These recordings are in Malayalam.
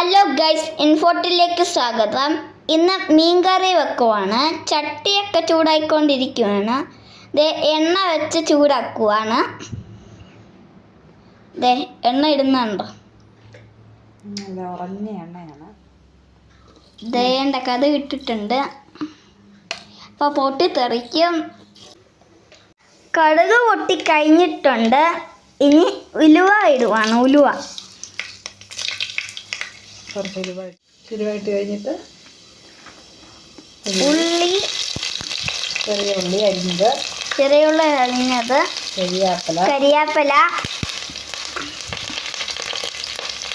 ഹലോ ഗൈസ്, ഇൻഫോട്ടിലേക്ക് സ്വാഗതം. ഇന്ന് മീൻകറി വെക്കുവാണ്. ചട്ടിയൊക്കെ ചൂടായിക്കൊണ്ടിരിക്കുകയാണ്. എണ്ണ വെച്ച് ചൂടാക്കുവാണ്. എണ്ണ ഇടുന്നുണ്ടോ? ദേണ്ട കഥ ഇട്ടിട്ടുണ്ട്. അപ്പോൾ പൊട്ടിത്തെറിക്കും. കടുക് പൊട്ടി കഴിഞ്ഞിട്ടുണ്ട്. ഇനി ഉലുവ ഇടുവാണ്. ഉലുവ ഉലുവായിട്ട് കഴിഞ്ഞിട്ട് ഉള്ളി, ചെറിയ ഉള്ളി അരിഞ്ഞത്, കരിയാപ്പല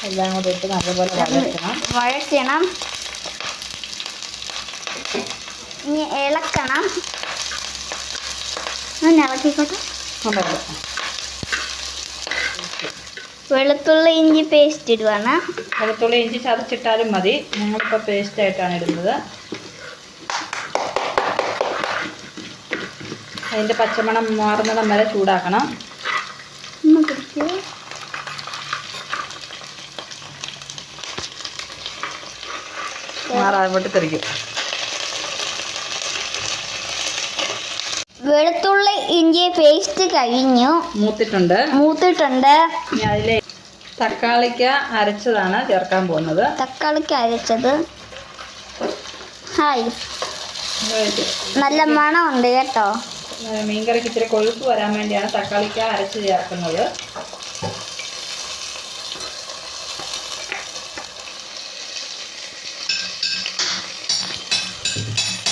എല്ലാം കൂടി ഇട്ട് നല്ലപോലെ വഴറ്റണം. ഇനി ഇളക്കണം. ഇളക്കിക്കോട്ടെ. വെളുത്തുള്ളി ഇഞ്ചി പേസ്റ്റ് ഇടുവാണ്. വെളുത്തുള്ളി ഇഞ്ചി ചതച്ചിട്ടാലും മതി. ഞങ്ങളിപ്പോൾ പേസ്റ്റായിട്ടാണ് ഇടുന്നത്. അതിൻ്റെ പച്ചമണം മാറുന്നിടം വരെ ചൂടാക്കണം. പൊട്ടിത്തെറിക്കും. വെളുത്തുള്ളി ഇഞ്ചി പേസ്റ്റ് കഴിഞ്ഞു. മൂത്തിട്ടുണ്ട്. ഇനി അതിലെ തക്കാളിക്ക അരച്ചതാണ് ചേർക്കാൻ പോകുന്നത്. തക്കാളിക്ക അരച്ചത്. ഹായ്, നല്ല മണമുണ്ട് കേട്ടോ. മീൻകറിക്ക് ഇച്ചിരി കൊഴുപ്പ് വരാൻ വേണ്ടിയാണ് തക്കാളിക്ക അരച്ച് ചേർക്കുന്നത്.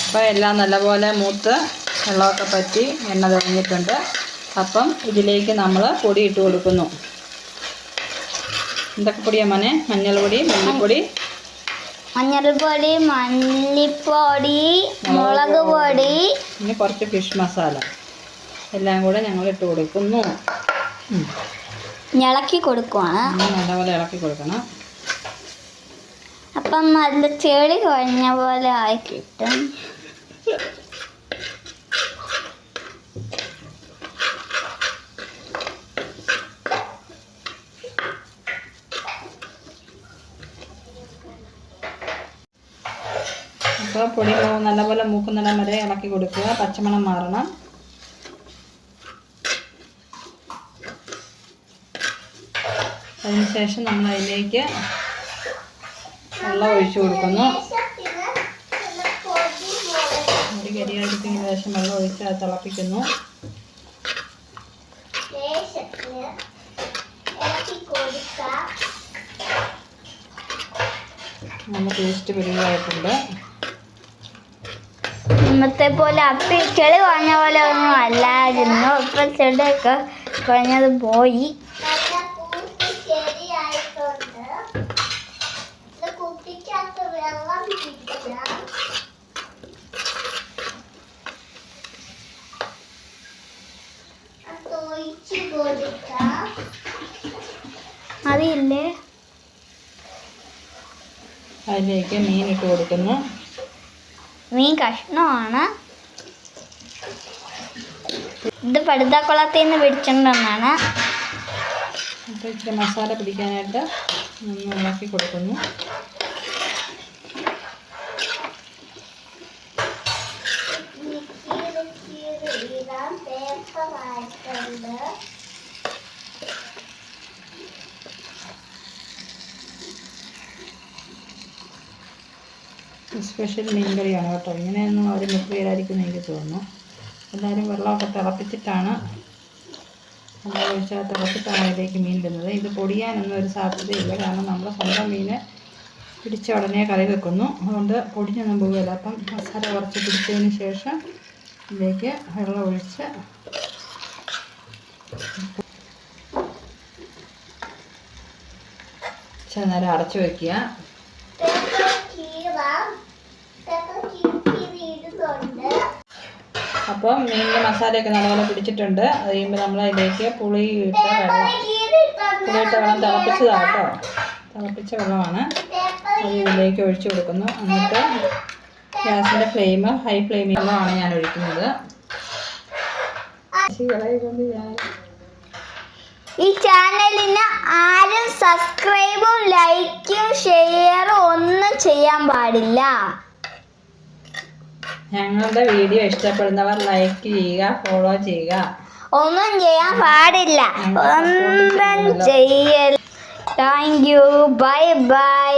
അപ്പോൾ എല്ലാം നല്ലപോലെ മൂത്ത് വെള്ളമൊക്കെ പറ്റി എണ്ണ തെളിഞ്ഞിട്ടുണ്ട്. അപ്പം ഇതിലേക്ക് നമ്മൾ പൊടി ഇട്ട് കൊടുക്കുന്നു. എന്തൊക്കെ പൊടിയാണ് മോനെ? മഞ്ഞൾപ്പൊടി, മല്ലിപ്പൊടി, മുളക് പൊടി, പിന്നെ കുറച്ച് ഫിഷ് മസാല എല്ലാം കൂടെ ഞങ്ങൾ ഇട്ട് കൊടുക്കുന്നു. ഇളക്കി കൊടുക്കുവാണ്. നല്ലപോലെ ഇളക്കി കൊടുക്കണം. അപ്പം നല്ല ചെളി കുഴഞ്ഞ പോലെ ആയി കിട്ടും. അപ്പോൾ പൊടി നല്ലപോലെ മൂക്കുന്നിടം വരെ ഇളക്കി കൊടുക്കുക. പച്ചമണം മാറണം. അതിനുശേഷം നമ്മൾ അതിലേക്ക് വെള്ളം ഒഴിച്ചു കൊടുക്കുന്നു. ഒരു കരിയാഴ്ചത്തിന് ശേഷം വെള്ളം ഒഴിച്ച് അത് തിളപ്പിക്കുന്നു. നല്ല ടേസ്റ്റ് പെരുവായിട്ടുണ്ട്. ഇന്നത്തെ പോലെ ചെളി കുഴഞ്ഞ പോലെ ഒന്നും അല്ലായിരുന്നു. ഇപ്പം ചെടിയൊക്കെ കുഴഞ്ഞത് പോയി. അതില്ലേ, അതിലേക്ക് മീൻ ഇട്ട് കൊടുക്കുന്നു. മീൻ കഷ്ണമാണ്. ഇത് പടുതാക്കുളത്തിൽ നിന്ന് പിടിച്ചിട്ടുണ്ടെന്നാണ്. അപ്പോൾ ഇച്ചിരി മസാല പിടിക്കാനായിട്ട് ഒന്ന് ഇളക്കി കൊടുക്കുന്നു. സ്പെഷ്യൽ മീൻ കറിയാണ് കേട്ടോ. ഇങ്ങനെയൊന്നും അവർ മിക്സ് ചെയ്തായിരിക്കും എനിക്ക് തോന്നുന്നു. എല്ലാവരും വെള്ളമൊക്കെ തിളപ്പിച്ചിട്ടാണ് അതിലേക്ക് മീൻ ഇടുന്നത്. ഇത് പൊടിയാനൊന്നും ഒരു സാധ്യതയില്ല. കാരണം നമ്മൾ സ്വന്തം മീൻ പിടിച്ച ഉടനെ കറി വെക്കുന്നു. അതുകൊണ്ട് പൊടിഞ്ഞൊന്നും പോകില്ല. അപ്പം മസാല കുറച്ച് പിടിച്ചതിന് ശേഷം ഇതിലേക്ക് വെള്ളം ഒഴിച്ച് ചില നേരം അടച്ചു വയ്ക്കുക. അപ്പം മീനിൻ്റെ മസാലയൊക്കെ നല്ലപോലെ പിടിച്ചിട്ടുണ്ട്. അത് കഴിയുമ്പോൾ നമ്മൾ അതിലേക്ക് പുളിയിട്ട വെള്ളം തിളപ്പിച്ചതാട്ടോ. തിളപ്പിച്ച വെള്ളമാണ്. അത് ഇതിലേക്ക് ഒഴിച്ചു കൊടുക്കുന്നു. എന്നിട്ട് ഗ്യാസിൻ്റെ ഫ്ലെയിം ഹൈ ഫ്ലെയിമിലാണ് ഞാൻ ഒഴിക്കുന്നത്. ഈ ചാനലിന് ആരും സബ്സ്ക്രൈബും ലൈക്കും ഷെയർ ചെയ്യാൻ പാടില്ല. ഞങ്ങളുടെ വീഡിയോ ഇഷ്ടപ്പെടുന്നവർ ലൈക്ക് ചെയ്യുക, ഫോളോ ചെയ്യുക. ഒന്നും ചെയ്യാൻ പാടില്ല. ഒന്നും ചെയ്യൽ. Thank you. Bye bye.